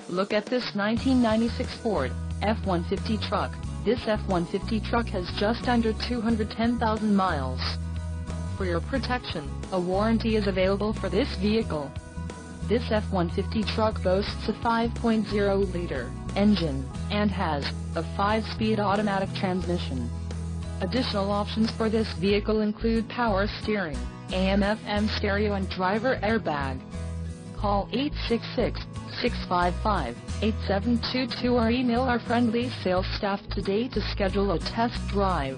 Look at this 1996 Ford F-150 truck. This F-150 truck has just under 210,000 miles. For your protection, a warranty is available for this vehicle. This F-150 truck boasts a 5.0-liter engine, and has a 5-speed automatic transmission. Additional options for this vehicle include power steering, AM/FM stereo and driver airbag. Call 866-655-8722 or email our friendly sales staff today to schedule a test drive.